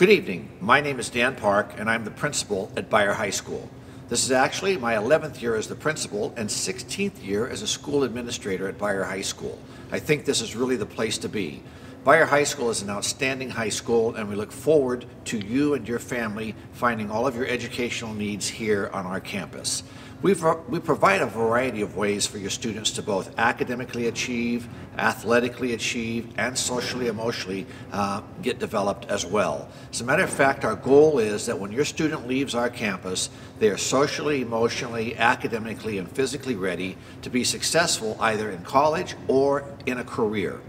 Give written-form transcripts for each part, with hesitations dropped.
Good evening. My name is Dan Park, and I'm the principal at Beyer High School. This is actually my 11th year as the principal and 16th year as a school administrator at Beyer High School. I think this is really the place to be. Beyer High School is an outstanding high school, and we look forward to you and your family finding all of your educational needs here on our campus. We provide a variety of ways for your students to both academically achieve, athletically achieve, and socially, emotionally get developed as well. As a matter of fact, our goal is that when your student leaves our campus, they are socially, emotionally, academically, and physically ready to be successful either in college or in a career.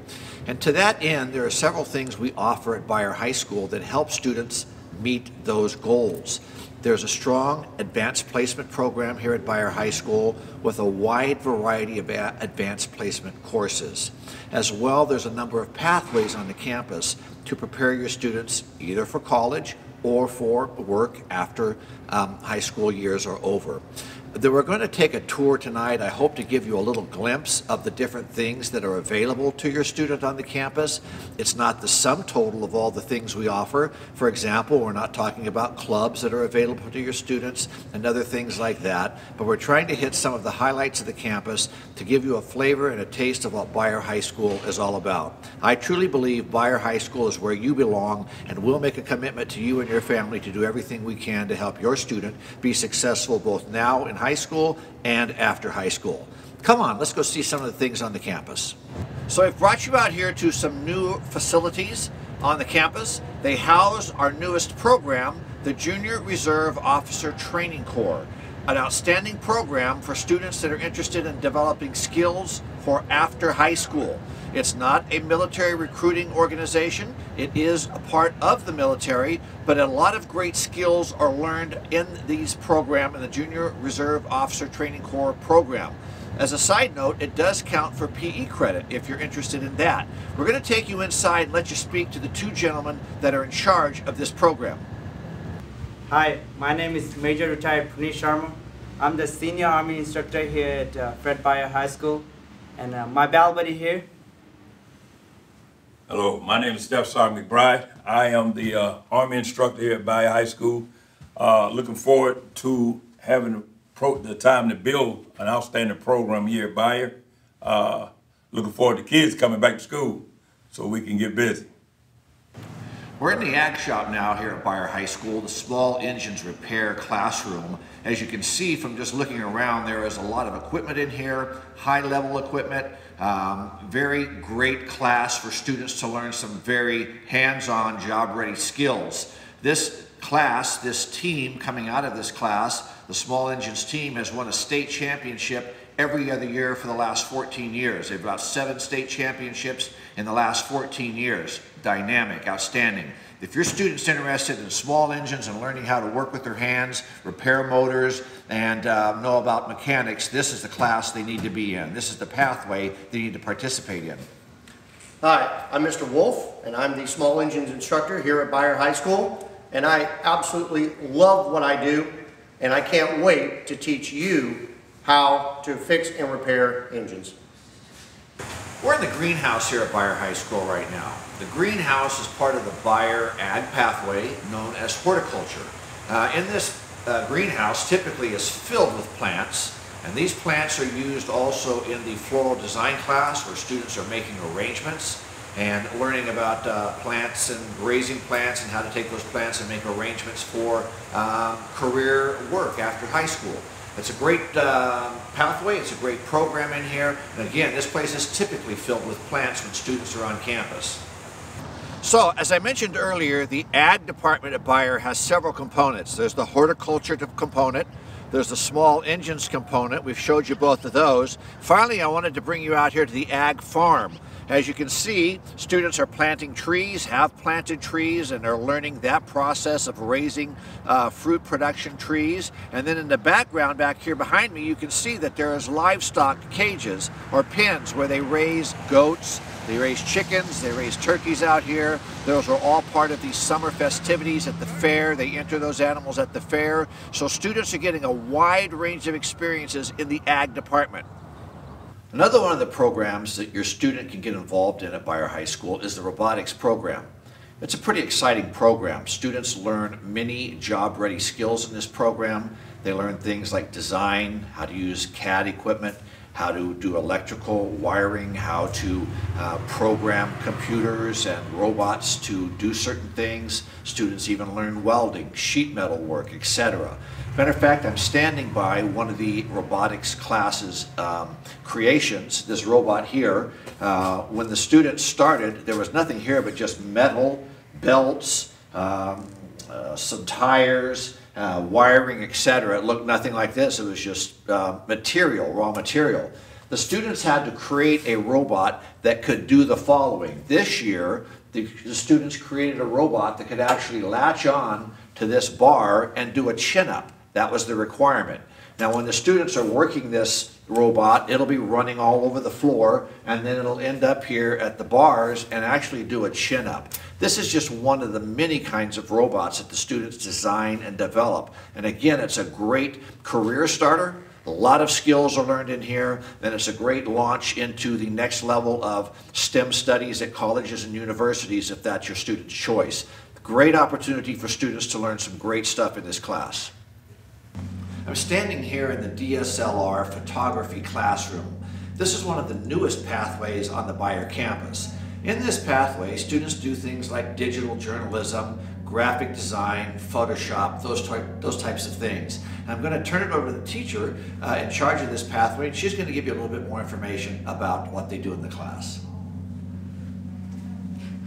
And to that end, there are several things we offer at Beyer High School that help students meet those goals. There's a strong advanced placement program here at Beyer High School with a wide variety of advanced placement courses. As well, there's a number of pathways on the campus to prepare your students either for college or for work after high school years are over. We're going to take a tour tonight. I hope to give you a little glimpse of the different things that are available to your student on the campus. It's not the sum total of all the things we offer. For example, we're not talking about clubs that are available to your students and other things like that, but we're trying to hit some of the highlights of the campus to give you a flavor and a taste of what Beyer High School is all about. I truly believe Beyer High School is where you belong, and we'll make a commitment to you and your family to do everything we can to help your student be successful both now in high school and after high school. Come on, let's go see some of the things on the campus. So I've brought you out here to some new facilities on the campus. They house our newest program, the Junior Reserve Officer Training Corps, an outstanding program for students that are interested in developing skills for after high school. It's not a military recruiting organization. It is a part of the military, but a lot of great skills are learned in these programs, in the Junior Reserve Officer Training Corps program. As a side note, it does count for PE credit if you're interested in that. We're going to take you inside and let you speak to the two gentlemen that are in charge of this program. Hi, my name is Major Retired Puneet Sharma. I'm the Senior Army Instructor here at Fred Beyer High School, and my bell buddy here. Hello, my name is Steph Sergeant McBride. I am the Army instructor here at Beyer High School. Looking forward to having the time to build an outstanding program here at Beyer. Looking forward to kids coming back to school so we can get busy. We're in the ag shop now here at Beyer High School, the small engines repair classroom. As you can see from just looking around, there is a lot of equipment in here, high-level equipment, very great class for students to learn some very hands-on, job-ready skills. This class, this team coming out of this class, the small engines team, has won a state championship every other year for the last 14 years. They've got 7 state championships in the last 14 years. Dynamic, outstanding. If your student's interested in small engines and learning how to work with their hands, repair motors, and know about mechanics, this is the class they need to be in. This is the pathway they need to participate in. Hi, I'm Mr. Wolf, and I'm the small engines instructor here at Beyer High School, and I absolutely love what I do, and I can't wait to teach you how to fix and repair engines. We're in the greenhouse here at Beyer High School right now. The greenhouse is part of the Beyer Ag Pathway known as horticulture. In this greenhouse typically is filled with plants, and these plants are used also in the floral design class where students are making arrangements and learning about plants and raising plants and how to take those plants and make arrangements for career work after high school. It's a great pathway, it's a great program in here, and again, this place is typically filled with plants when students are on campus. So, as I mentioned earlier, the Ag department at Beyer has several components. There's the horticulture component, there's the small engines component, we've showed you both of those. Finally, I wanted to bring you out here to the Ag farm. As you can see, students are planting trees, have planted trees, and are learning that process of raising fruit production trees. And then in the background back here behind me, you can see that there is livestock cages or pens where they raise goats, they raise chickens, they raise turkeys out here. Those are all part of these summer festivities at the fair. They enter those animals at the fair. So students are getting a wide range of experiences in the Ag department. Another one of the programs that your student can get involved in at Beyer High School is the Robotics Program. It's a pretty exciting program. Students learn many job-ready skills in this program. They learn things like design, how to use CAD equipment, how to do electrical wiring, how to program computers and robots to do certain things. Students even learn welding, sheet metal work, etc. Matter of fact, I'm standing by one of the robotics classes creations, this robot here. When the students started, there was nothing here but just metal, belts, some tires, wiring, etc. It looked nothing like this. It was just material, raw material. The students had to create a robot that could do the following. This year, the students created a robot that could actually latch on to this bar and do a chin-up. That was the requirement. Now, when the students are working this robot, it'll be running all over the floor, and then it'll end up here at the bars and actually do a chin-up. This is just one of the many kinds of robots that the students design and develop. And again, it's a great career starter. A lot of skills are learned in here, and it's a great launch into the next level of STEM studies at colleges and universities if that's your student's choice. Great opportunity for students to learn some great stuff in this class. I'm standing here in the DSLR photography classroom. This is one of the newest pathways on the Beyer campus. In this pathway, students do things like digital journalism, graphic design, Photoshop, those types of things. And I'm going to turn it over to the teacher in charge of this pathway, and she's going to give you a little bit more information about what they do in the class.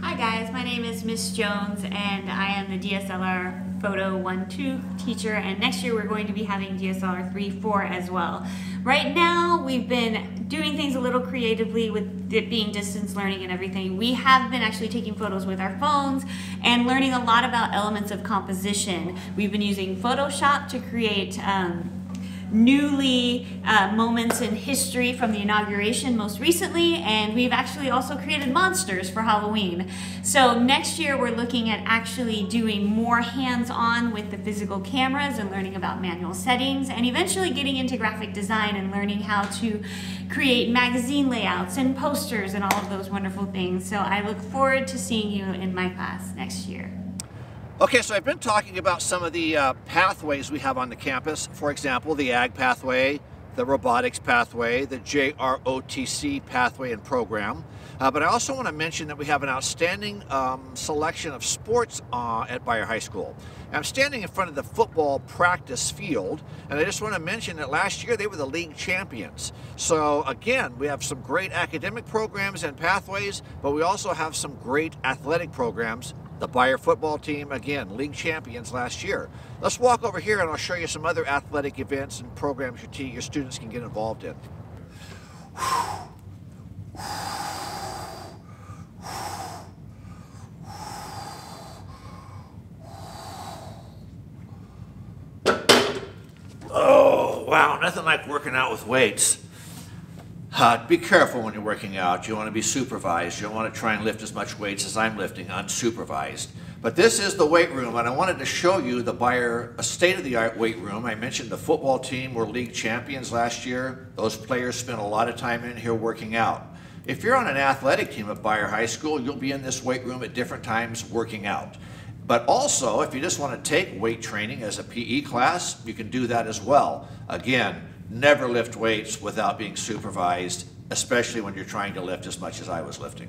Hi guys, my name is Miss Jones and I am the DSLR Photo 1-2 teacher, and next year we're going to be having DSLR 3-4 as well. Right now we've been doing things a little creatively with it being distance learning and everything. We have been actually taking photos with our phones and learning a lot about elements of composition. We've been using Photoshop to create newly moments in history from the inauguration most recently, and we've actually also created monsters for Halloween. So next year we're looking at actually doing more hands-on with the physical cameras and learning about manual settings, and eventually getting into graphic design and learning how to create magazine layouts and posters and all of those wonderful things. So I look forward to seeing you in my class next year. Okay, so I've been talking about some of the pathways we have on the campus. For example, the Ag pathway, the Robotics pathway, the JROTC pathway and program. But I also want to mention that we have an outstanding selection of sports at Beyer High School. I'm standing in front of the football practice field, and I just want to mention that last year they were the league champions. So again, we have some great academic programs and pathways, but we also have some great athletic programs. The Beyer football team, again, league champions last year. Let's walk over here and I'll show you some other athletic events and programs your students can get involved in. Oh, wow, nothing like working out with weights. Be careful when you're working out. You want to be supervised. You don't want to try and lift as much weights as I'm lifting unsupervised. But this is the weight room, and I wanted to show you the Beyer state-of-the-art weight room. I mentioned the football team were league champions last year. Those players spent a lot of time in here working out. If you're on an athletic team at Beyer High School, you'll be in this weight room at different times working out. But also, if you just want to take weight training as a PE class, you can do that as well. Again, never lift weights without being supervised, especially when you're trying to lift as much as I was lifting.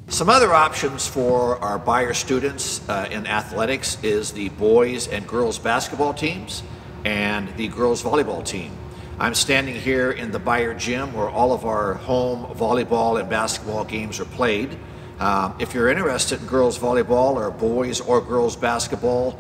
Some other options for our Beyer students in athletics is the boys and girls basketball teams and the girls volleyball team. I'm standing here in the Beyer gym where all of our home volleyball and basketball games are played. If you're interested in girls volleyball or boys or girls basketball,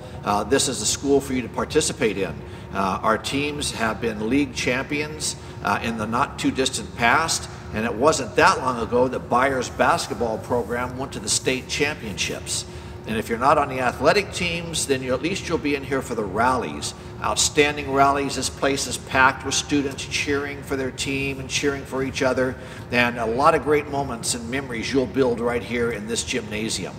this is the school for you to participate in. Our teams have been league champions in the not too distant past, and it wasn't that long ago that Beyer's basketball program went to the state championships. And if you're not on the athletic teams, then at least you'll be in here for the rallies. Outstanding rallies. This place is packed with students cheering for their team and cheering for each other, and a lot of great moments and memories you'll build right here in this gymnasium.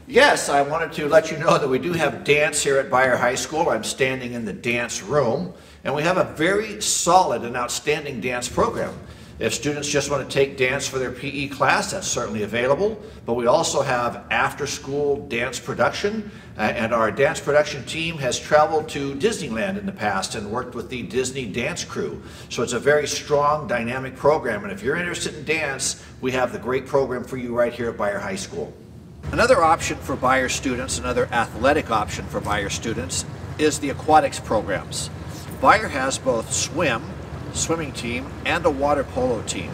Yes, I wanted to let you know that we do have dance here at Beyer High School. I'm standing in the dance room, and we have a very solid and outstanding dance program. If students just want to take dance for their PE class, that's certainly available. But we also have after-school dance production, and our dance production team has traveled to Disneyland in the past and worked with the Disney dance crew. So it's a very strong, dynamic program, and if you're interested in dance, we have the great program for you right here at Beyer High School. Another option for Beyer students, another athletic option for Beyer students, is the Aquatics Programs. Beyer has both swimming team, and a water polo team.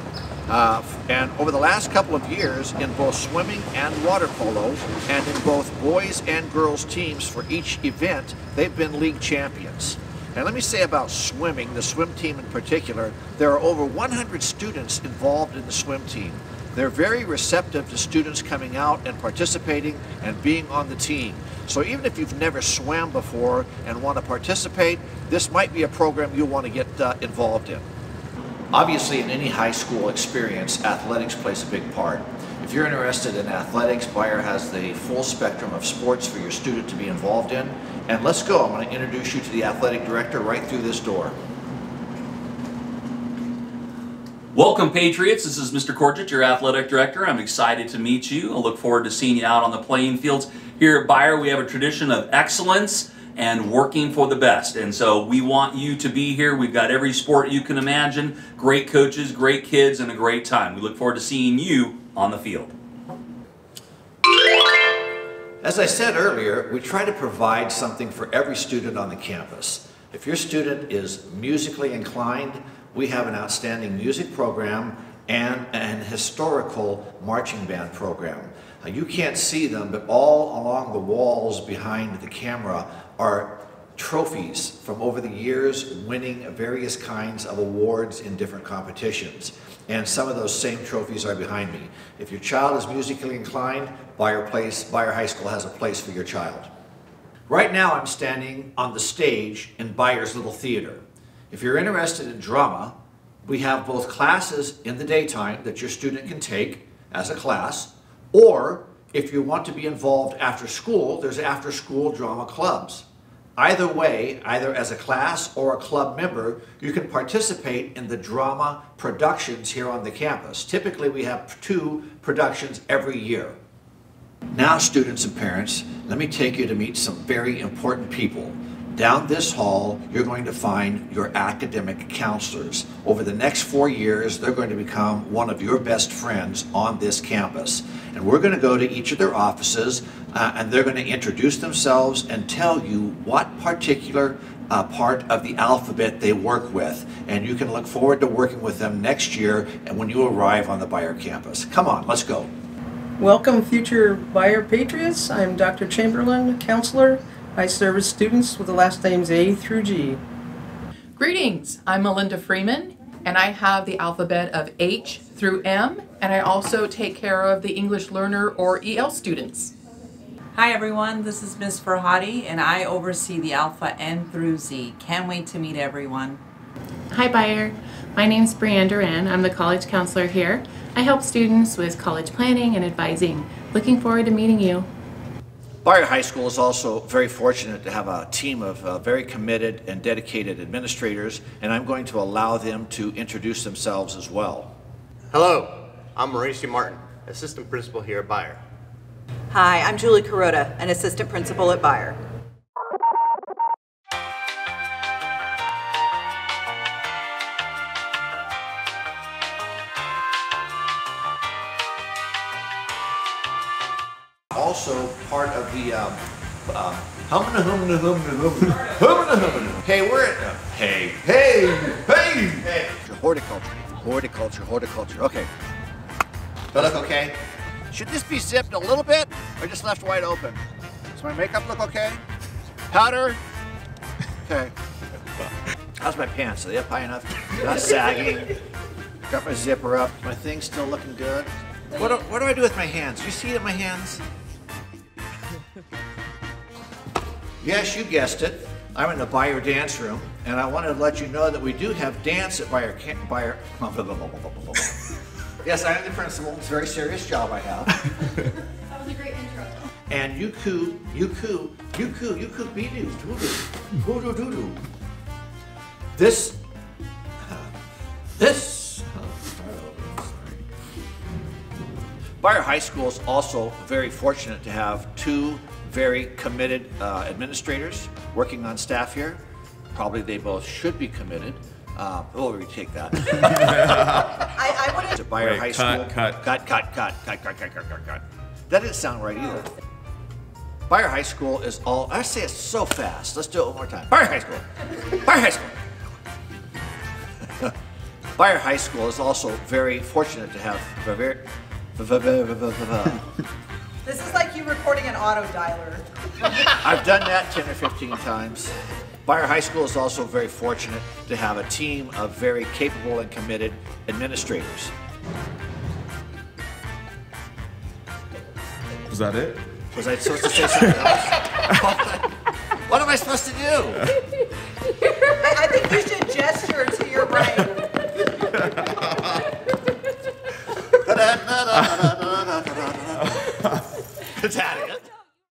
And over the last couple of years, in both swimming and water polo, and in both boys and girls teams for each event, they've been league champions. And let me say about swimming, the swim team in particular, there are over 100 students involved in the swim team. They're very receptive to students coming out and participating and being on the team. So even if you've never swam before and want to participate, this might be a program you'll want to get involved in. Obviously, in any high school experience, athletics plays a big part. If you're interested in athletics, Beyer has the full spectrum of sports for your student to be involved in. And let's go. I'm going to introduce you to the athletic director right through this door. Welcome, Patriots. This is Mr. Korchich, your athletic director. I'm excited to meet you. I look forward to seeing you out on the playing fields. Here at Beyer, we have a tradition of excellence and working for the best. And so we want you to be here. We've got every sport you can imagine, great coaches, great kids, and a great time. We look forward to seeing you on the field. As I said earlier, we try to provide something for every student on the campus. If your student is musically inclined, we have an outstanding music program and an historical marching band program. You can't see them, but all along the walls behind the camera are trophies from over the years winning various kinds of awards in different competitions. And some of those same trophies are behind me. If your child is musically inclined, Beyer High School has a place for your child. Right now I'm standing on the stage in Beyer's Little Theater. If you're interested in drama, we have both classes in the daytime that your student can take as a class, or if you want to be involved after school, there's after-school drama clubs. Either way, either as a class or a club member, you can participate in the drama productions here on the campus. Typically, we have 2 productions every year. Now, students and parents, let me take you to meet some very important people. Down this hall, you're going to find your academic counselors. Over the next 4 years, they're going to become one of your best friends on this campus. And we're going to go to each of their offices, and they're going to introduce themselves and tell you what particular part of the alphabet they work with. And you can look forward to working with them next year and when you arrive on the Beyer campus. Come on, let's go. Welcome, future Beyer Patriots. I'm Dr. Chamberlain, counselor. I service students with the last names A through G. Greetings, I'm Melinda Freeman, and I have the alphabet of H through M, and I also take care of the English learner or EL students. Hi everyone, this is Ms. Farhadi, and I oversee the Alpha N through Z. Can't wait to meet everyone. Hi Beyer, my name's Brianne Duran. I'm the college counselor here. I help students with college planning and advising. Looking forward to meeting you. Beyer High School is also very fortunate to have a team of very committed and dedicated administrators, and I'm going to allow them to introduce themselves as well. Hello, I'm Mauricio Martin, assistant principal here at Beyer. Hi, I'm Julie Carota, an assistant principal at Beyer. Also part of the Hey, we're at hey. Horticulture. Okay. Do I look okay? Should this be zipped a little bit or just left wide open? Does my makeup look okay? Powder? Okay. How's my pants? Are they up high enough? Not sagging. Got my zipper up. My thing's still looking good. What do I do with my hands? Do you see it in my hands? Yes, you guessed it. I'm in the Beyer dance room, and I wanted to let you know that we do have dance at Beyer. Yes, I am the principal. It's a very serious job I have. That was a great intro. And you coo, be doo, doo. This Beyer High School is also very fortunate to have two very committed administrators working on staff here. Probably they both should be committed. We'll retake that. I wouldn't. To Beyer High School. Cut. That didn't sound right either. Beyer High School is all, I say it so fast. Let's do it one more time. Beyer High School. Beyer High School. Beyer High School is also very fortunate to have This is like you recording an auto dialer. I've done that 10 or 15 times. Beyer High School is also very fortunate to have a team of very capable and committed administrators. Was that it? Was I supposed to say something else? What am I supposed to do? I think you should gesture to your right. It's out of it.